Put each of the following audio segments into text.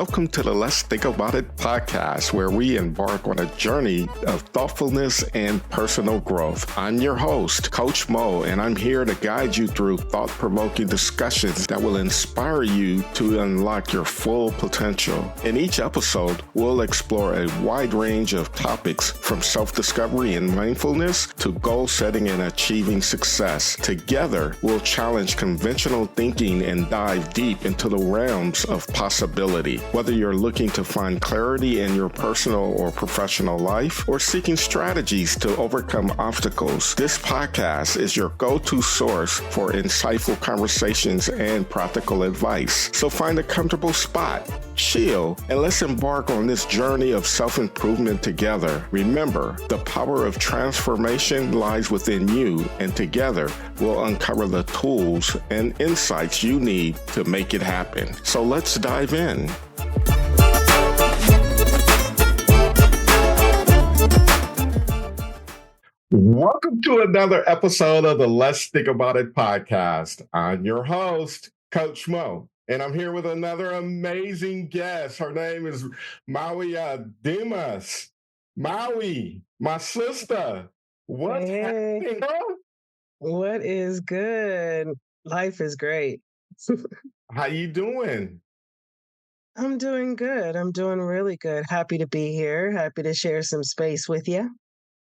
welcome to the Let's Think About It podcast, where we embark on a journey of thoughtfulness and personal growth. I'm your host, Coach Mo, and I'm here to guide you through thought-provoking discussions that will inspire you to unlock your full potential. In each episode, we'll explore a wide range of topics from self-discovery and mindfulness to goal setting and achieving success. Together, we'll challenge conventional thinking and dive deep into the realms of possibility. Whether you're looking to find clarity in your personal or professional life or seeking strategies to overcome obstacles, this podcast is your go-to source for insightful conversations and practical advice. So find a comfortable spot, chill, and let's embark on this journey of self-improvement together. Remember, the power of transformation lies within you, and together we'll uncover the tools and insights you need to make it happen. So let's dive in. Welcome to another episode of the Let's Think About It podcast. I'm your host, Coach Mo, and I'm here with another amazing guest. Her name is Mawiyah Demas. Mawi, my sister. What's happening? What is good? Life is great. How you doing? I'm doing good. I'm doing really good. Happy to be here. Happy to share some space with you.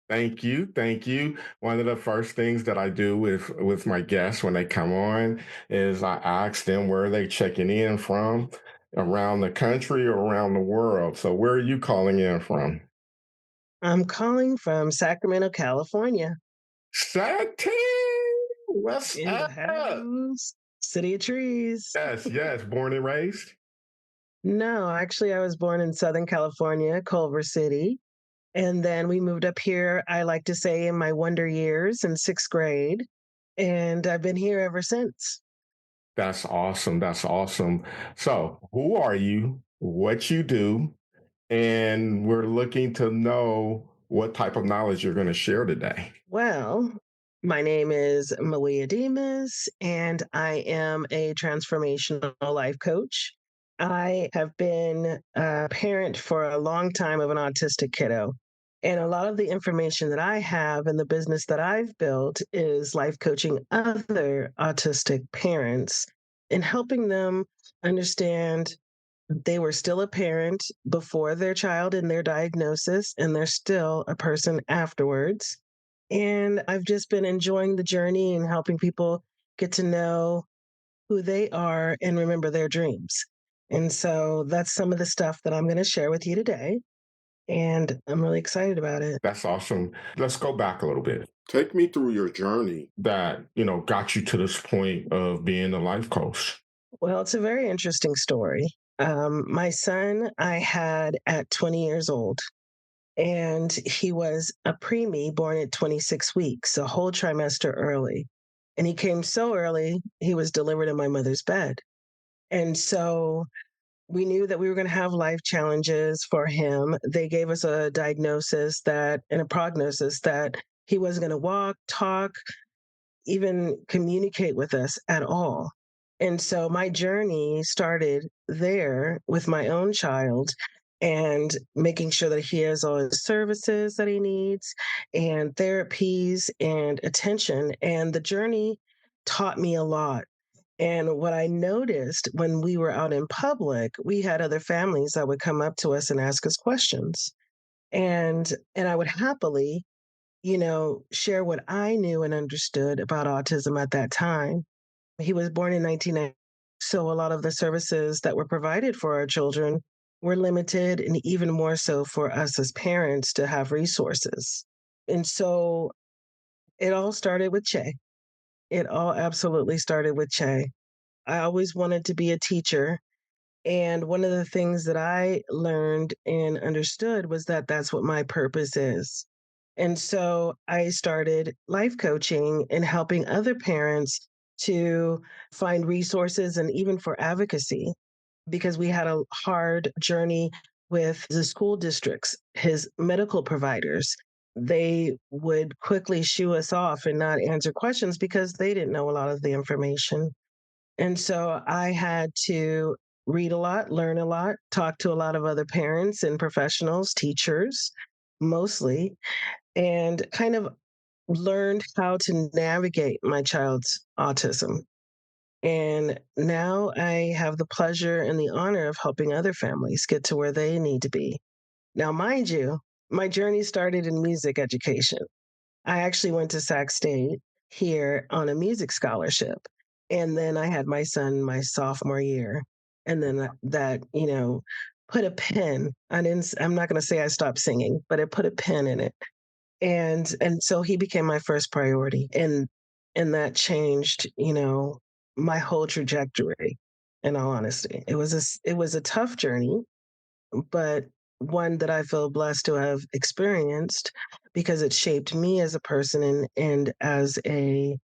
Thank you. Thank you. One of the first things that I do with my guests when they come on is I ask them where they checking in from around the country or around the world. So where are you calling in from? I'm calling from Sacramento, California. Satan, what's In the up? house. City of trees. Yes. Born and raised? No, actually, I was born in Southern California, Culver City. And then we moved up here, I like to say, in my wonder years in sixth grade. And I've been here ever since. That's awesome. That's awesome. So who are you? What you do? And we're looking to know what type of knowledge you're going to share today. Well, my name is Mawiyah Demas, and I am a transformational life coach. I have been a parent for a long time of an autistic kiddo. And a lot of the information that I have and the business that I've built is life coaching other autistic parents and helping them understand they were still a parent before their child and their diagnosis, and they're still a person afterwards. And I've just been enjoying the journey and helping people get to know who they are and remember their dreams. And so that's some of the stuff that I'm going to share with you today. And I'm really excited about it. That's awesome. Let's go back a little bit. Take me through your journey that, got you to this point of being a life coach. Well, it's a very interesting story. My son, I had at 20 years old, and he was a preemie born at 26 weeks, a whole trimester early. And he came so early, he was delivered in my mother's bed. And so we knew that we were going to have life challenges for him. They gave us a diagnosis and a prognosis that he wasn't going to walk, talk, even communicate with us at all. And so my journey started there with my own child and making sure that he has all his services that he needs and therapies and attention. And the journey taught me a lot. And what I noticed when we were out in public, we had other families that would come up to us and ask us questions. And I would happily, share what I knew and understood about autism at that time. He was born in 1990. So a lot of the services that were provided for our children were limited, and even more so for us as parents to have resources. And so it all started with Che. It all absolutely started with Che. I always wanted to be a teacher. And one of the things that I learned and understood was that that's what my purpose is. And so I started life coaching and helping other parents to find resources and even for advocacy, because we had a hard journey with the school districts, his medical providers. They would quickly shoo us off and not answer questions because they didn't know a lot of the information. And so I had to read a lot, learn a lot, talk to a lot of other parents and professionals, teachers mostly, and kind of learned how to navigate my child's autism. And now I have the pleasure and the honor of helping other families get to where they need to be. Now, mind you, my journey started in music education. I actually went to Sac State here on a music scholarship. And then I had my son my sophomore year. And then that put a pin. I'm not going to say I stopped singing, but it put a pin in it. And so he became my first priority. And that changed my whole trajectory, in all honesty. It was a tough journey, but one that I feel blessed to have experienced because it shaped me as a person and as a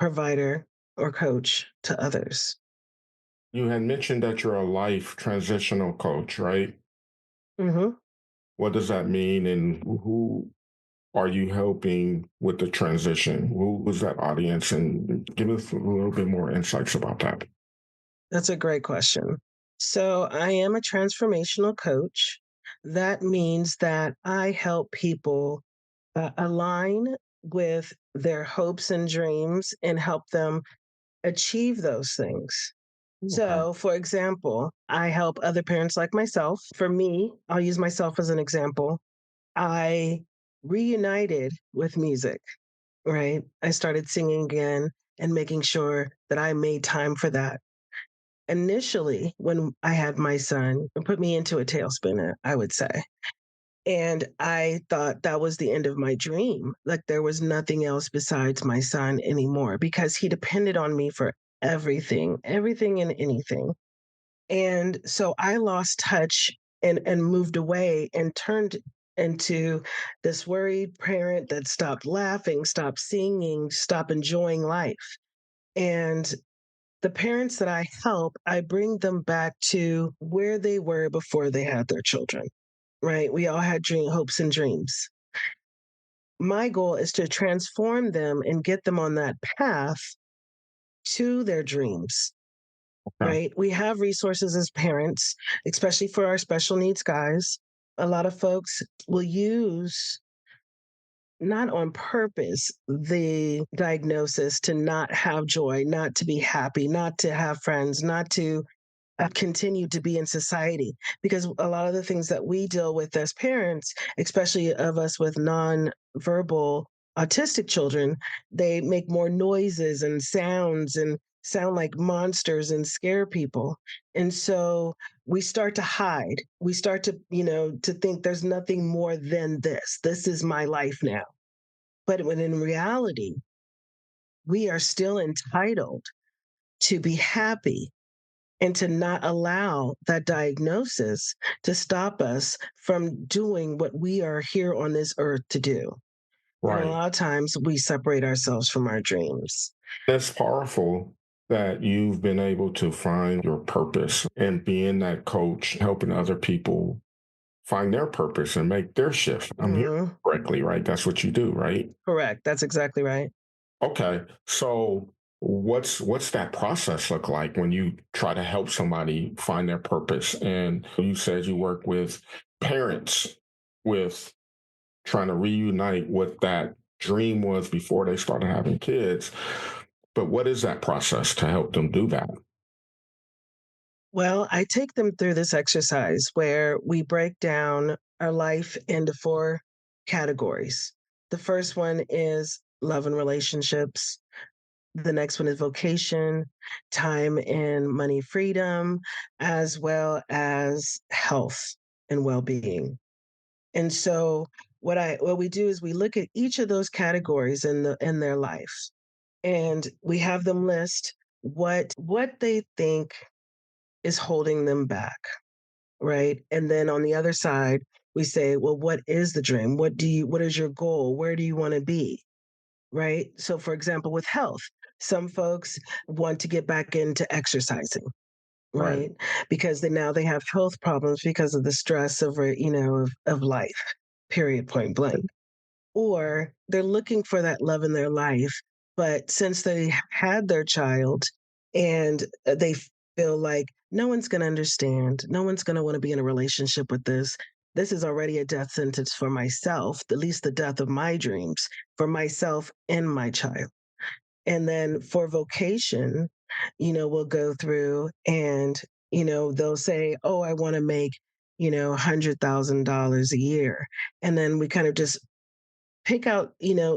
provider or coach to others. You had mentioned that you're a life transitional coach, right? Hmm. What does that mean, and who are you helping with the transition? Who was that audience? And give us a little bit more insights about that. That's a great question. So, I am a transformational coach. That means that I help people align with their hopes and dreams and help them achieve those things. Okay. So, for example, I help other parents like myself. For me, I'll use myself as an example. I reunited with music, right? I started singing again and making sure that I made time for that. Initially, when I had my son, it put me into a tailspin, I would say. And I thought that was the end of my dream. Like there was nothing else besides my son anymore because he depended on me for everything, everything and anything. And so I lost touch and moved away and turned into this worried parent that stopped laughing, stopped singing, stopped enjoying life. And the parents that I help, I bring them back to where they were before they had their children, right? We all had hopes and dreams. My goal is to transform them and get them on that path to their dreams, Okay. right? We have resources as parents, especially for our special needs guys. A lot of folks will use, not on purpose, the diagnosis to not have joy, not to be happy, not to have friends, not to continue to be in society. Because a lot of the things that we deal with as parents, especially of us with non-verbal autistic children, they make more noises and sounds and sound like monsters and scare people. And so we start to hide. We start to think there's nothing more than this. This is my life now. But when in reality, we are still entitled to be happy and to not allow that diagnosis to stop us from doing what we are here on this earth to do. And a Right. lot of times we separate ourselves from our dreams. That's powerful that you've been able to find your purpose and being that coach, helping other people find their purpose and make their shift. I'm hearing Mhm. correctly, right? That's what you do, right? Correct. That's exactly right. Okay. So what's that process look like when you try to help somebody find their purpose? And you said you work with parents with trying to reunite what that dream was before they started having kids. But what is that process to help them do that? Well, I take them through this exercise where we break down our life into four categories. The first one is love and relationships. The next one is vocation, time and money freedom, as well as health and well-being. And so what we do is we look at each of those categories in their life and we have them list what they think is holding them back, right? And then on the other side, we say, well, what is the dream? What is your goal? Where do you want to be? Right? So, for example, with health, some folks want to get back into exercising, Right. right? Because they have health problems because of the stress of life, period, point blank. Or they're looking for that love in their life, but since they had their child and they feel like no one's going to understand. No one's going to want to be in a relationship with this. This is already a death sentence for myself, at least the death of my dreams for myself and my child. And then for vocation, we'll go through and, they'll say, oh, I want to make, $100,000 a year. And then we kind of just pick out,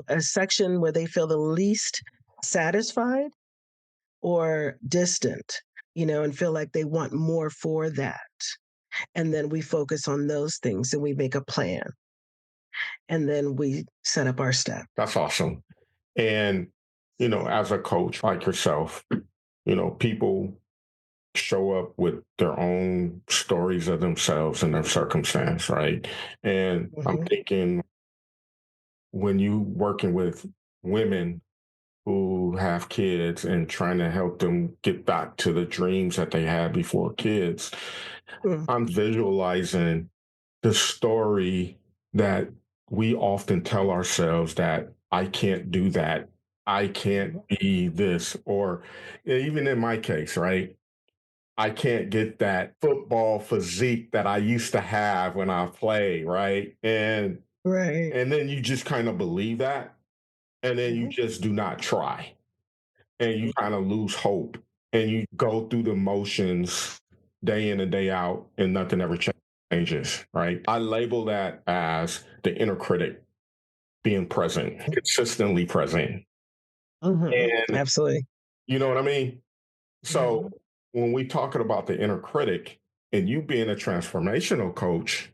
a section where they feel the least satisfied or distant, and feel like they want more for that. And then we focus on those things and we make a plan. And then we set up our step. That's awesome. And, as a coach like yourself, people show up with their own stories of themselves and their circumstance, right? And I'm Mm-hmm. thinking when you working with women who have kids and trying to help them get back to the dreams that they had before kids, Mm-hmm. I'm visualizing the story that we often tell ourselves that I can't do that. I can't be this, or even in my case, right? I can't get that football physique that I used to have when I played, right? Right. And then you just kind of believe that, and then you Mm-hmm. just do not try, and you kind of lose hope, and you go through the motions day in and day out, and nothing ever changes, right? I label that as the inner critic being present, consistently present. Mm-hmm. And Absolutely. you know what I mean? So Mm-hmm. when we talking about the inner critic and you being a transformational coach,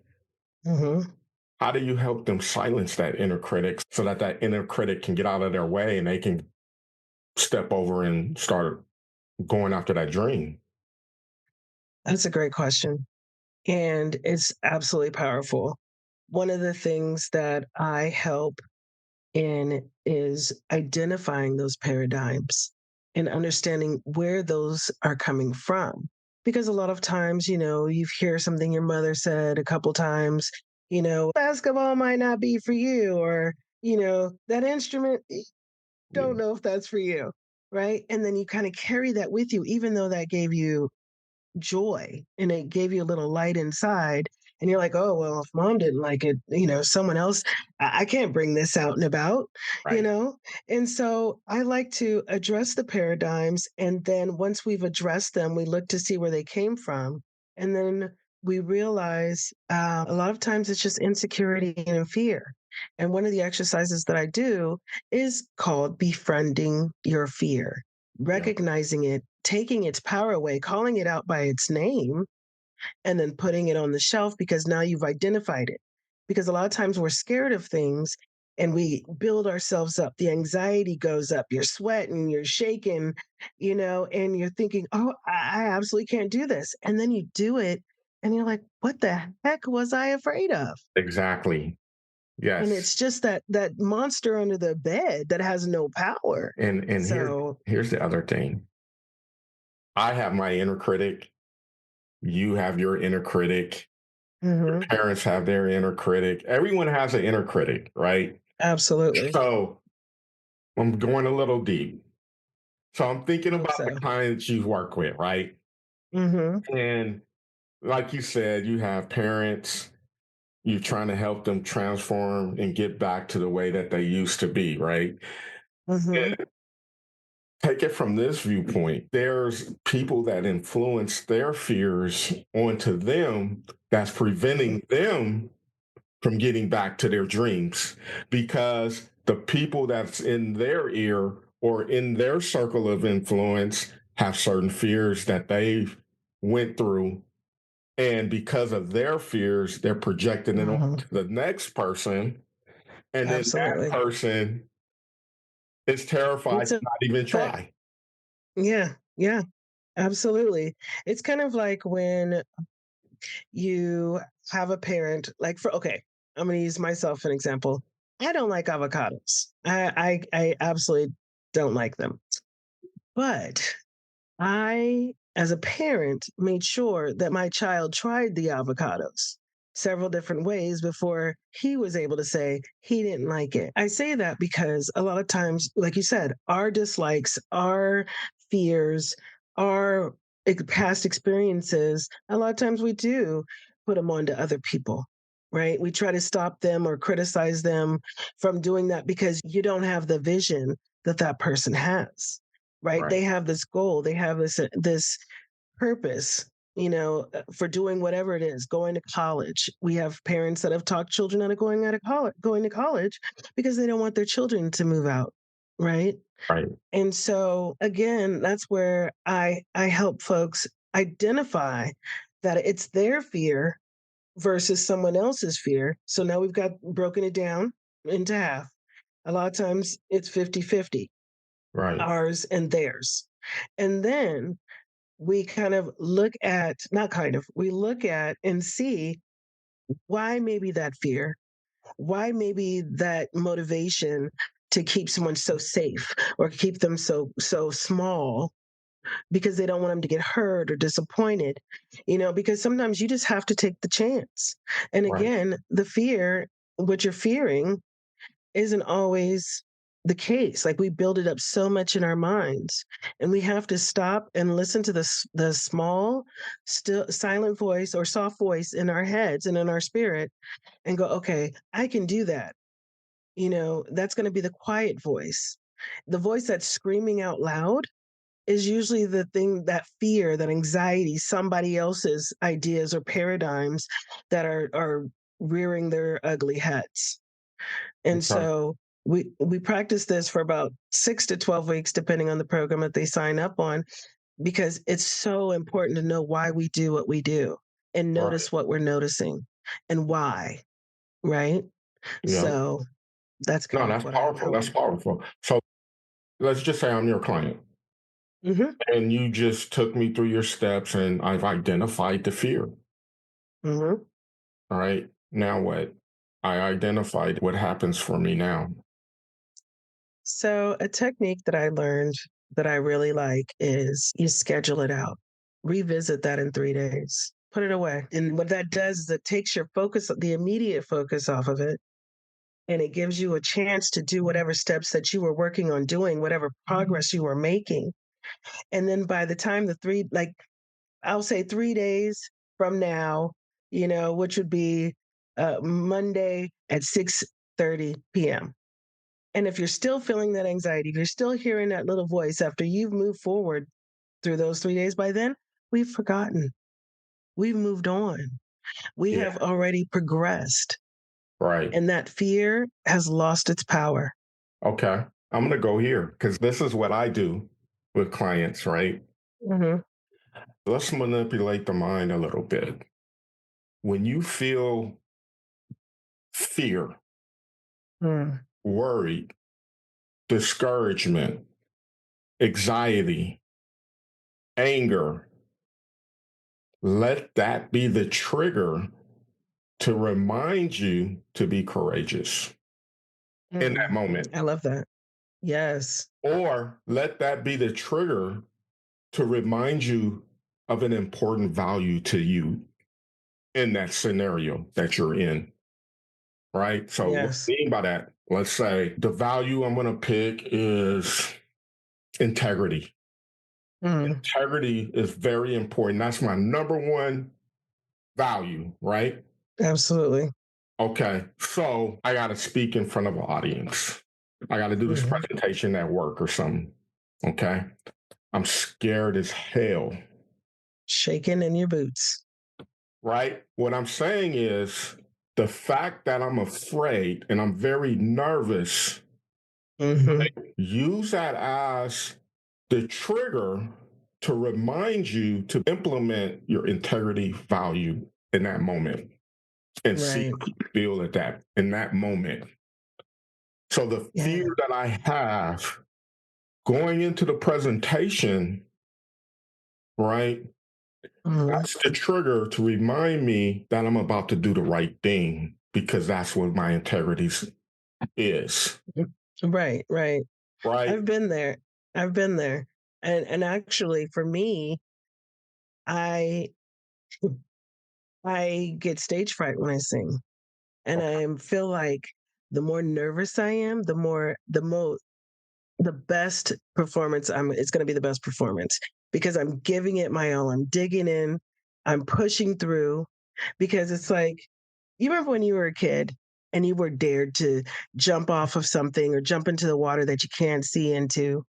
Mm-hmm. how do you help them silence that inner critic so that that inner critic can get out of their way and they can step over and start going after that dream? That's a great question. And it's absolutely powerful. One of the things that I help in is identifying those paradigms and understanding where those are coming from. Because a lot of times, you hear something your mother said a couple times, basketball might not be for you, or, that instrument, Yeah. don't know if that's for you. Right. And then you kind of carry that with you, even though that gave you joy and it gave you a little light inside. And you're like, oh, well, if mom didn't like it, someone else, I can't bring this out and about, you Right. know? And so I like to address the paradigms. And then once we've addressed them, we look to see where they came from. And then we realize a lot of times it's just insecurity and fear. And one of the exercises that I do is called befriending your fear, Yeah. recognizing it, taking its power away, calling it out by its name, and then putting it on the shelf because now you've identified it. Because a lot of times we're scared of things and we build ourselves up. The anxiety goes up. You're sweating, you're shaking, and you're thinking, oh, I absolutely can't do this. And then you do it and you're like, what the heck was I afraid of? Exactly. And Yes. it's just that monster under the bed that has no power. And So, here's the other thing. I have my inner critic. You have your inner critic. mhm, Parents have their inner critic. Everyone has an inner critic, right? absolutely. So I'm going a little deep. So I'm thinking Hope about the so. clients you work with, right? Hmm. And like you said, you have parents, you're trying to help them transform and get back to the way that they used to be, right? Hmm. And take it from this viewpoint. There's people that influence their fears onto them that's preventing them from getting back to their dreams because the people that's in their ear or in their circle of influence have certain fears that they've went through, and because of their fears they're projecting it on Hmm. to the next person, and then that Absolutely. person is terrified It's to a not even fact. try. Yeah, yeah, absolutely. It's kind of like when you have a parent, like okay, I'm going to use myself an example. I don't like avocados. I absolutely don't like them. But as a parent, made sure that my child tried the avocados several different ways before he was able to say he didn't like it. I say that because a lot of times, like you said, our dislikes, our fears, our past experiences, a lot of times we do put them onto other people, right? We try to stop them or criticize them from doing that because you don't have the vision that that person has, right? Right. They have this goal, they have this purpose, for doing whatever it is, going to college. We have parents that have talked children going to college because they don't want their children to move out, right? Right. And so again, that's where I help folks identify that it's their fear versus someone else's fear. So now we've got broken it down into half. A lot of times it's 50-50, Right. ours and theirs. And then we kind of look at, not kind of, we look at and see why maybe that fear, why maybe that motivation to keep someone so safe or keep them so small because they don't want them to get hurt or disappointed, because sometimes you just have to take the chance. And Right. again, the fear, what you're fearing, isn't always the case. Like we build it up so much in our minds, and we have to stop and listen to the small, still silent voice or soft voice in our heads and in our spirit, and go, okay, I can do that. That's going to be the quiet voice. The voice that's screaming out loud is usually the thing, that fear, that anxiety, somebody else's ideas or paradigms that are rearing their ugly heads. And Okay. so we practice this for about 6 to 12 weeks, depending on the program that they sign up on, because it's so important to know why we do what we do and Right. notice what we're noticing and why, right? Yeah. So that's No, kind of that's what I powerful. help. That's powerful. So let's just say I'm your client Hmm. and you just took me through your steps and I've identified the fear. Hmm. All right. Now what? I identified what happens for me now. So a technique that I learned that I really like is you schedule it out, revisit that in 3 days, put it away. And what that does is it takes your focus, the immediate focus off of it, and it gives you a chance to do whatever steps that you were working on doing, whatever progress you were making. And then by the time like I'll say 3 days from now, which would be Monday at 6:30 p.m. And if you're still feeling that anxiety, if you're still hearing that little voice after you've moved forward through those 3 days, by then, we've forgotten. We've moved on. We Yeah. have already progressed, Right. and that fear has lost its power. Okay. I'm going to go here because this is what I do with clients, right? Hmm. Let's manipulate the mind a little bit. When you feel fear, Mm. worried, discouragement, anxiety, anger, let that be the trigger to remind you to be courageous in that Mm. moment. I love that. Yes. Or let that be the trigger to remind you of an important value to you in that scenario that you're in. Right. So, what I Yes. mean by that, let's say the value I'm going to pick is integrity. Mm. Integrity is very important. That's my number one value, right? Absolutely. Okay, so I got to speak in front of an audience. I got to do this Hmm. presentation at work or something. Okay, I'm scared as hell, Shaking in your boots. right? What I'm saying is the fact that I'm afraid and I'm very nervous, Hmm. use that as the trigger to remind you to implement your integrity value in that moment and see Right. how you feel at that in that moment. So the Yeah. fear that I have going into the presentation, right? Hmm. That's the trigger to remind me that I'm about to do the right thing because that's what my integrity is, Right. Right. right? I've been there. I've been there. And actually for me, I I get stage fright when I sing. And Okay. I feel like the more nervous I am, the best performance it's going to be the best performance. because I'm giving it my all. I'm digging in, I'm pushing through, because it's like, you remember when you were a kid and you were dared to jump off of something or jump into the water that you can't see into,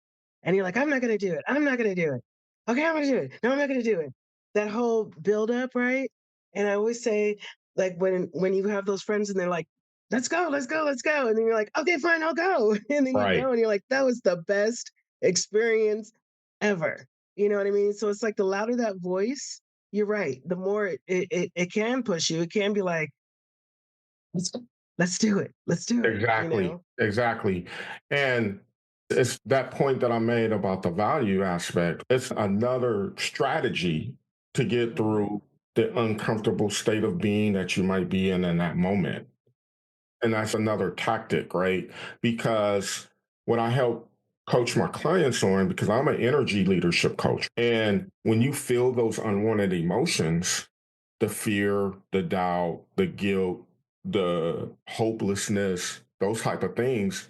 and you're like, I'm not going to do it. I'm not going to do it. Okay, I'm going to do it. No, I'm not going to do it. That whole build up, right? And I always say, like, when you have those friends and they're like, let's go, let's go, let's go. And then you're like, okay, fine, I'll go. And then you Right. go and you're like, that was the best experience ever. You know what I mean? So it's like the louder that voice, you're right. The more it can push you, it can be like, let's let's do it. Let's do it, you Exactly. know? Exactly. And it's that point that I made about the value aspect. It's another strategy to get Mhm. through the uncomfortable state of being that you might be in that moment. And that's another tactic, right? Because what I help coach my clients on, because I'm an energy leadership coach. And when you feel those unwanted emotions, the fear, the doubt, the guilt, the hopelessness, those type of things,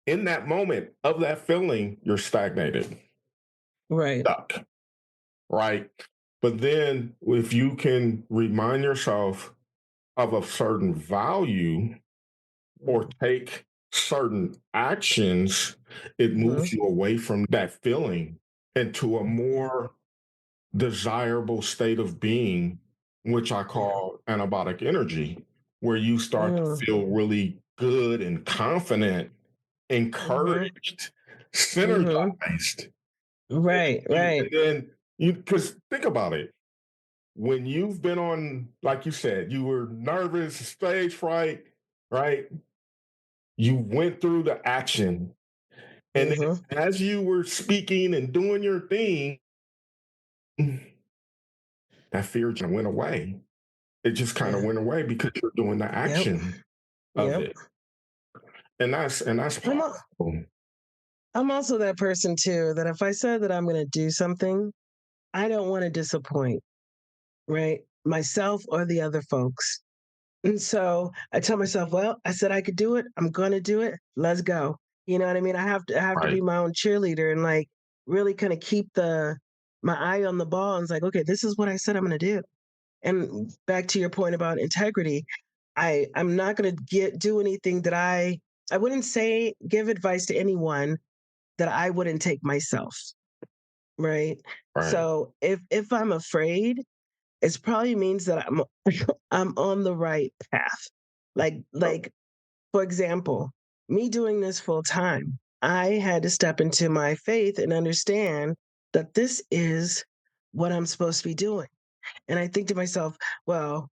in that moment of that feeling, you're stagnated, Right. stuck, right? But then if you can remind yourself of a certain value or take certain actions, it moves Mhm. you away from that feeling into a more desirable state of being, which I Yeah. call antibiotic energy, where you start to Mm. feel really good and confident, Mhm. encouraged, Mhm. synergized. Right, right. And then because think about it, when you've been on, like you said, you were nervous, stage fright, right? You went through the action. And Mhm. then as you were speaking and doing your thing, that fear just went away. It just kind of Yeah. went away because you're doing the Yep. action of Yep. it. And that's I'm a, powerful. I'm also that person too that if I said that I'm going to do something, I don't want to disappoint, right? Myself or the other folks. And so I tell myself, well, I said I could do it. I'm going to do it. Let's go. You know what I mean? I have to be Right. my own cheerleader and like really kind of keep my eye on the ball and it's like, okay, this is what I said I'm going to do. And back to your point about integrity, I'm not going to get do anything that I wouldn't say give advice to anyone that I wouldn't take myself, right? Right. So if I'm afraid, it probably means that I'm I'm on the right path. Like for example, me doing this full time, I had to step into my faith and understand that this is what I'm supposed to be doing. And I think to myself, well,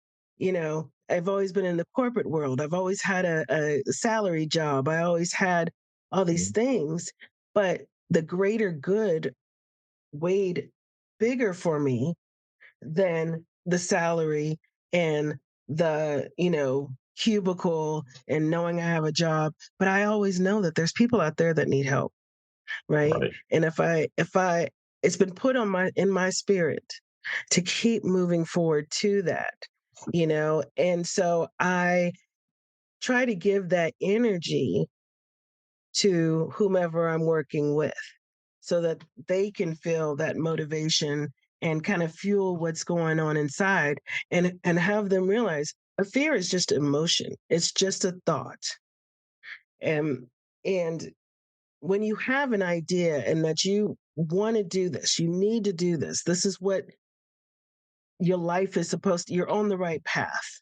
I've always been in the corporate world. I've always had a salary job. I always had all these Mhm. things, but the greater good weighed bigger for me than the salary and the cubicle and knowing I have a job. But I always know that there's people out there that need help, right? Right. And if I it's been put on my in my spirit to keep moving forward to that. And so I try to give that energy to whomever I'm working with so that they can feel that motivation and kind of fuel what's going on inside and have them realize a fear is just emotion. It's just a thought. And when you have an idea and that you want to do this, you need to do this. This is what your life is supposed to, you're on the right path.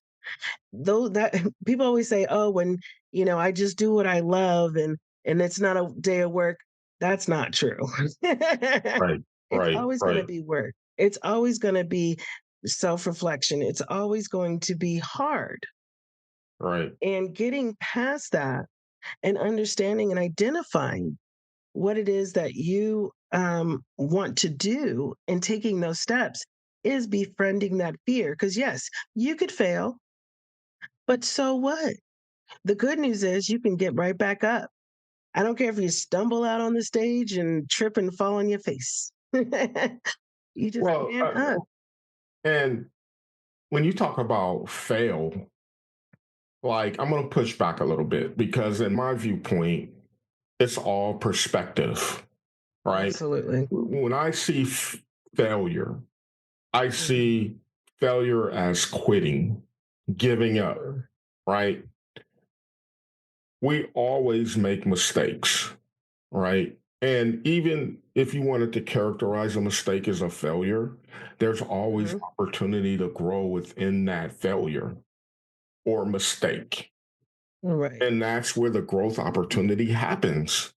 Though that people always say, oh, when I just do what I love and it's not a day of work. That's not true. Right. It's Right. always going to Right. be work. It's always going to be self-reflection. It's always going to be hard. Right. And getting past that and understanding and identifying what it is that you want to do and taking those steps is befriending that fear. Because, yes, you could fail, but so what? The good news is you can get right back up. I don't care if you stumble out on the stage and trip and fall on your face. You just Well, get up. and when you talk about fail, like I'm going to push back a little bit because, in my viewpoint, it's all perspective. right? Absolutely. When I see failure, I Mhm. see failure as quitting, giving up, Mhm. right? We always make mistakes, right? And even if you wanted to characterize a mistake as a failure, there's always Mhm. opportunity to grow within that failure or mistake. Right. And that's where the growth opportunity happens,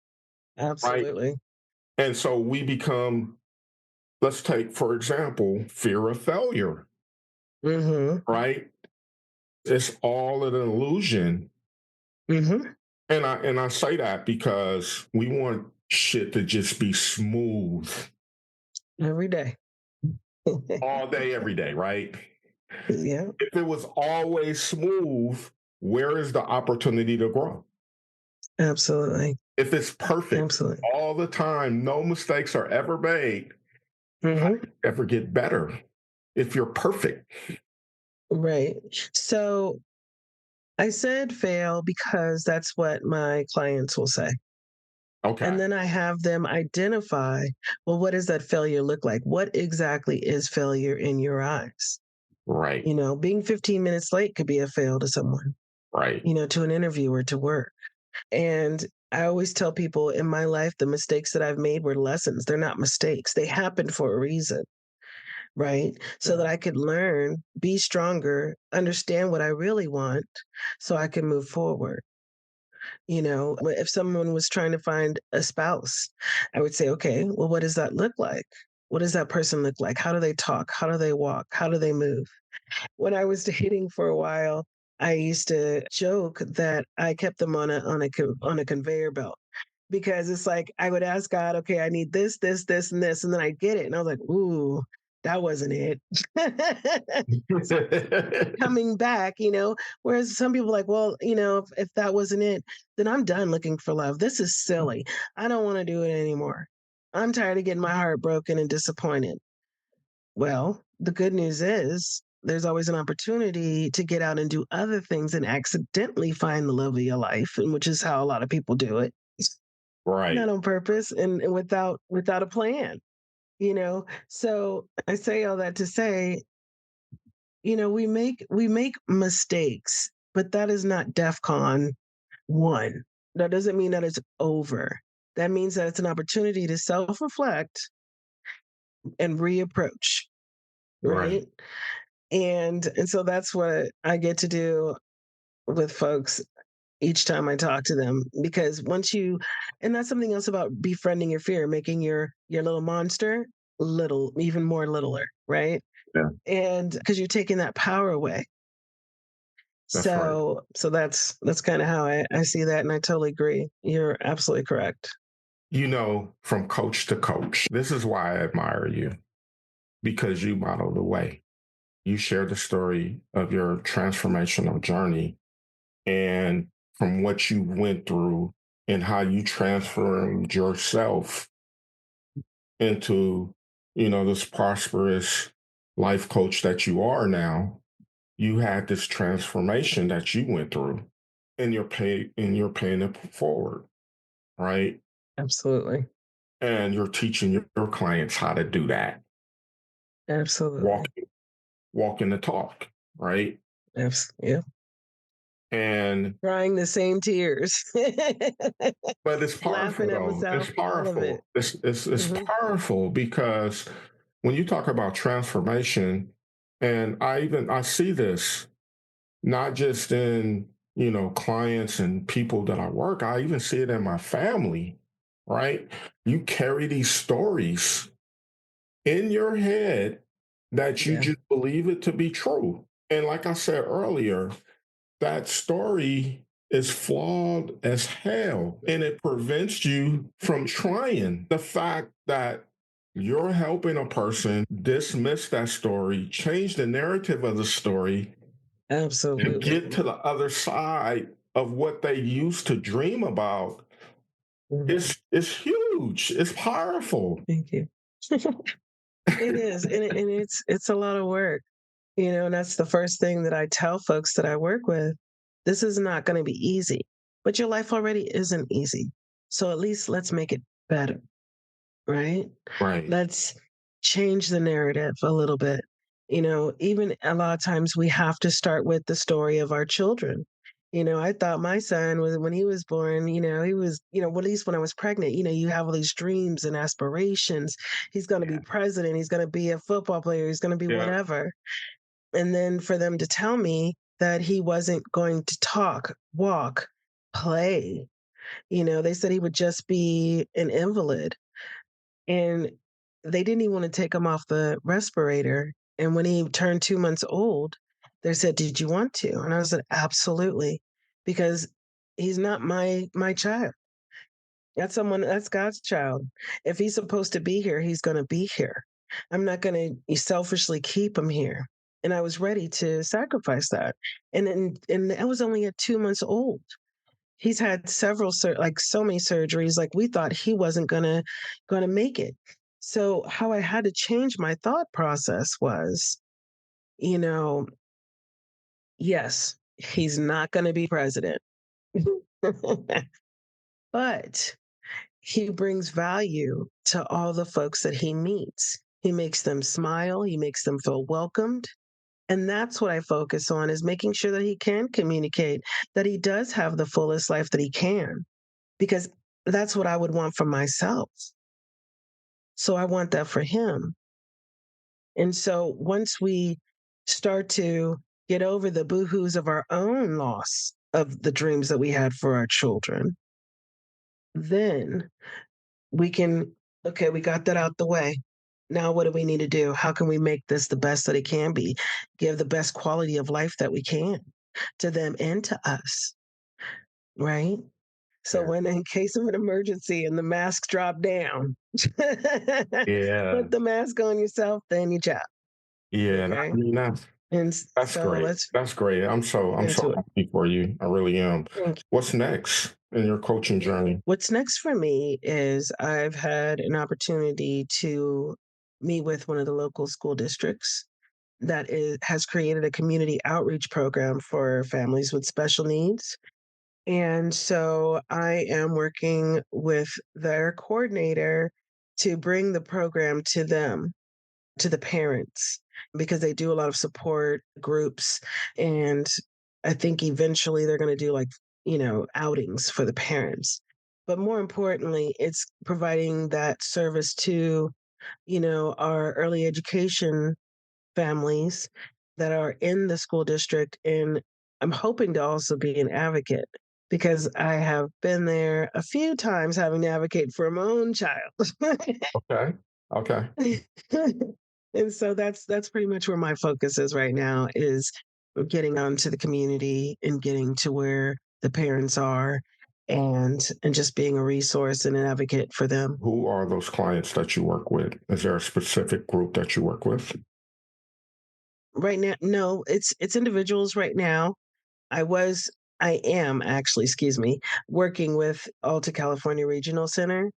right? Absolutely. And so we become, let's take, for example, fear of failure, Mhm. right? It's all an illusion. Mhm. And I say that because we want shit to just be smooth Every day. all day, every day, right? Yeah. If it was always smooth, where is the opportunity to grow? Absolutely. If it's perfect Absolutely. all the time, no mistakes are ever made, how Mhm. do you ever get better if you're perfect? Right. So I said fail because that's what my clients will say. Okay, And then I have them identify, well, what does that failure look like? What exactly is failure in your eyes? right, Being 15 minutes late could be a fail to someone, right, to an interview or to work. And I always tell people in my life, the mistakes that I've made were lessons. They're not mistakes. They happened for a reason, right? So yeah, that I could learn, be stronger, understand what I really want so I can move forward. If someone was trying to find a spouse, I would say, okay, well, what does that look like? What does that person look like? How do they talk? How do they walk? How do they move? When I was dating for a while, I used to joke that I kept them on a conveyor belt because it's like I would ask God, okay, I need this, this, this, and this, and then I get it, and I was like, ooh, that wasn't it. So coming back, whereas some people are like, well, if that wasn't it, then I'm done looking for love. This is silly. I don't want to do it anymore. I'm tired of getting my heart broken and disappointed. Well, the good news is there's always an opportunity to get out and do other things and accidentally find the love of your life, and which is how a lot of people do it. right. Not on purpose and without a plan, So I say all that to say, we make mistakes, but that is not DEFCON 1. That doesn't mean that it's over. That means that it's an opportunity to self-reflect and reapproach, Right. right? And so that's what I get to do with folks each time I talk to them, because and that's something else about befriending your fear, making your little monster little, even more littler, right? Yeah, And because you're taking that power away. that's right. So that's kind of how I see that, and I totally agree. You're absolutely correct. From coach to coach, this is why I admire you because you model the way. You share the story of your transformational journey and from what you went through and how you transformed yourself into, this prosperous life coach that you are now. You had this transformation that you went through and you're paying it forward, right? Absolutely. And you're teaching your clients how to do that. Absolutely. Walking, walking the talk, right? Yeah. And Crying the same tears. but it's Laughing powerful at though. myself, It's all of powerful. it. It's Hmm. powerful because when you talk about transformation, and I see this not just in clients and people that I work. I even see it in my family. Right? You carry these stories in your head that you Yeah. just believe it to be true. And like I said earlier, that story is flawed as hell and it prevents you from trying. The fact that you're helping a person dismiss that story, change the narrative of the story, and Absolutely. get to the other side of what they used to dream about Mhm. is huge. It's powerful. Thank you. It is, and it's a lot of work, and that's the first thing that I tell folks that I work with. This is not going to be easy, but your life already isn't easy. So at least let's make it better. right? Right. Let's change the narrative a little bit. Even a lot of times we have to start with the story of our children. I thought my son was when he was born, he was, well, at least when I was pregnant, you have all these dreams and aspirations. He's going to be Yeah. president. He's going to be a football player. He's going to be Yeah. whatever. And then for them to tell me that he wasn't going to talk, walk, play, they said he would just be an invalid. And they didn't even want to take him off the respirator. And when he turned 2 months old, they said, "Did you want to?" And I said, "Absolutely," because he's not my child. That's God's child. If he's supposed to be here, he's going to be here. I'm not going to selfishly keep him here. And I was ready to sacrifice that. And I was only at 2 months old. He's had like so many surgeries. Like we thought he wasn't gonna make it. So how I had to change my thought process was, you know, yes, he's not gonna be president, but he brings value to all the folks that he meets. He makes them smile. He makes them feel welcomed. And that's what I focus on is making sure that he can communicate, that he does have the fullest life that he can, because that's what I would want for myself. So I want that for him. And so once we start to get over the boohoos of our own loss of the dreams that we had for our children, then we can, okay, we got that out the way. Now, what do we need to do? How can we make this the best that it can be? Give the best quality of life that we can to them and to us, right? So Yeah. when in case of an emergency and the mask drop down, Yeah. put the mask on yourself, then your job. Yeah. And I Okay. mean, And that's so great. let's That's great. get I'm so into it. happy for you. I really am. Thank you. What's next in your coaching journey? What's next for me is I've had an opportunity to meet with one of the local school districts has created a community outreach program for families with special needs. And so I am working with their coordinator to bring the program to them, to the parents, because they do a lot of support groups. And I think eventually they're going to do like, outings for the parents. But more importantly, it's providing that service to, our early education families that are in the school district. And I'm hoping to also be an advocate because I have been there a few times having to advocate for my own child. Okay. Okay. And so that's pretty much where my focus is right now is getting out into the community and getting to where the parents are and just being a resource and an advocate for them. Who are those clients that you work with? Is there a specific group that you work with? Right now, no, it's individuals right now. I was, I am actually, excuse me, working with Alta California Regional Center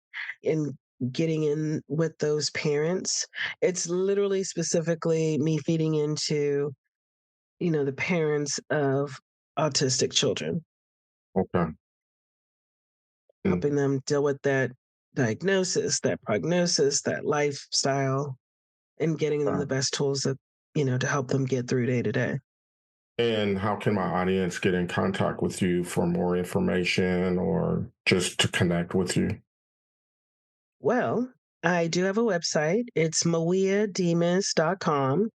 and getting in with those parents. It's literally specifically me feeding into, the parents of autistic children, Okay. Mm, helping them deal with that diagnosis, that prognosis, that lifestyle, and getting them the okay. best tools that, to help them get through day to day. And how can my audience get in contact with you for more information or just to connect with you? Well, I do have a website. It's mawiyahdemas.com.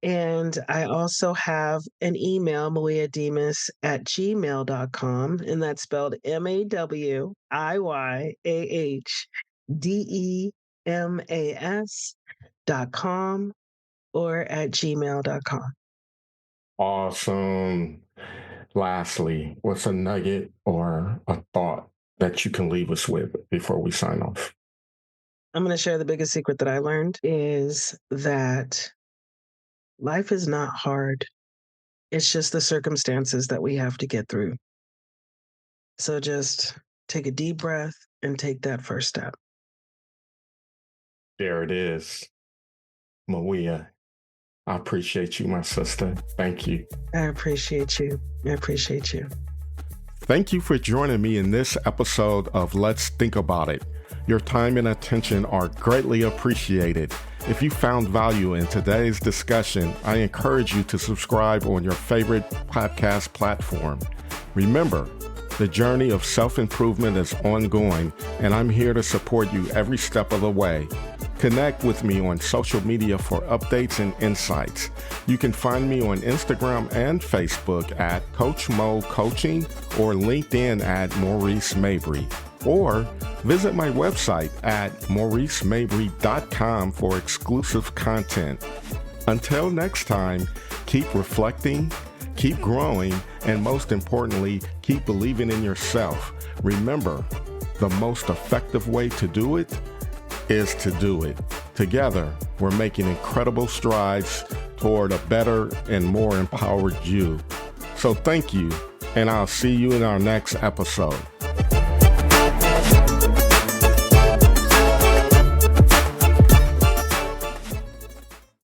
And I also have an email, mawiyahdemas@gmail.com. And that's spelled MAWIYAHDEMAS.com or at gmail.com. Awesome. Lastly, what's a nugget or a thought that you can leave us with before we sign off? I'm going to share the biggest secret that I learned is that life is not hard. It's just the circumstances that we have to get through. So just take a deep breath and take that first step. There it is. Mawiyah, I appreciate you, my sister. Thank you. I appreciate you. I appreciate you. Thank you for joining me in this episode of Let's Think About It. Your time and attention are greatly appreciated. If you found value in today's discussion, I encourage you to subscribe on your favorite podcast platform. Remember, the journey of self-improvement is ongoing, and I'm here to support you every step of the way. Connect with me on social media for updates and insights. You can find me on Instagram and Facebook at Coach Mo Coaching or LinkedIn at Maurice Mabry. Or visit my website at mauricemabry.com for exclusive content. Until next time, keep reflecting, keep growing, and most importantly, keep believing in yourself. Remember, the most effective way to do it is to do it. Together, we're making incredible strides toward a better and more empowered you. So thank you, and I'll see you in our next episode.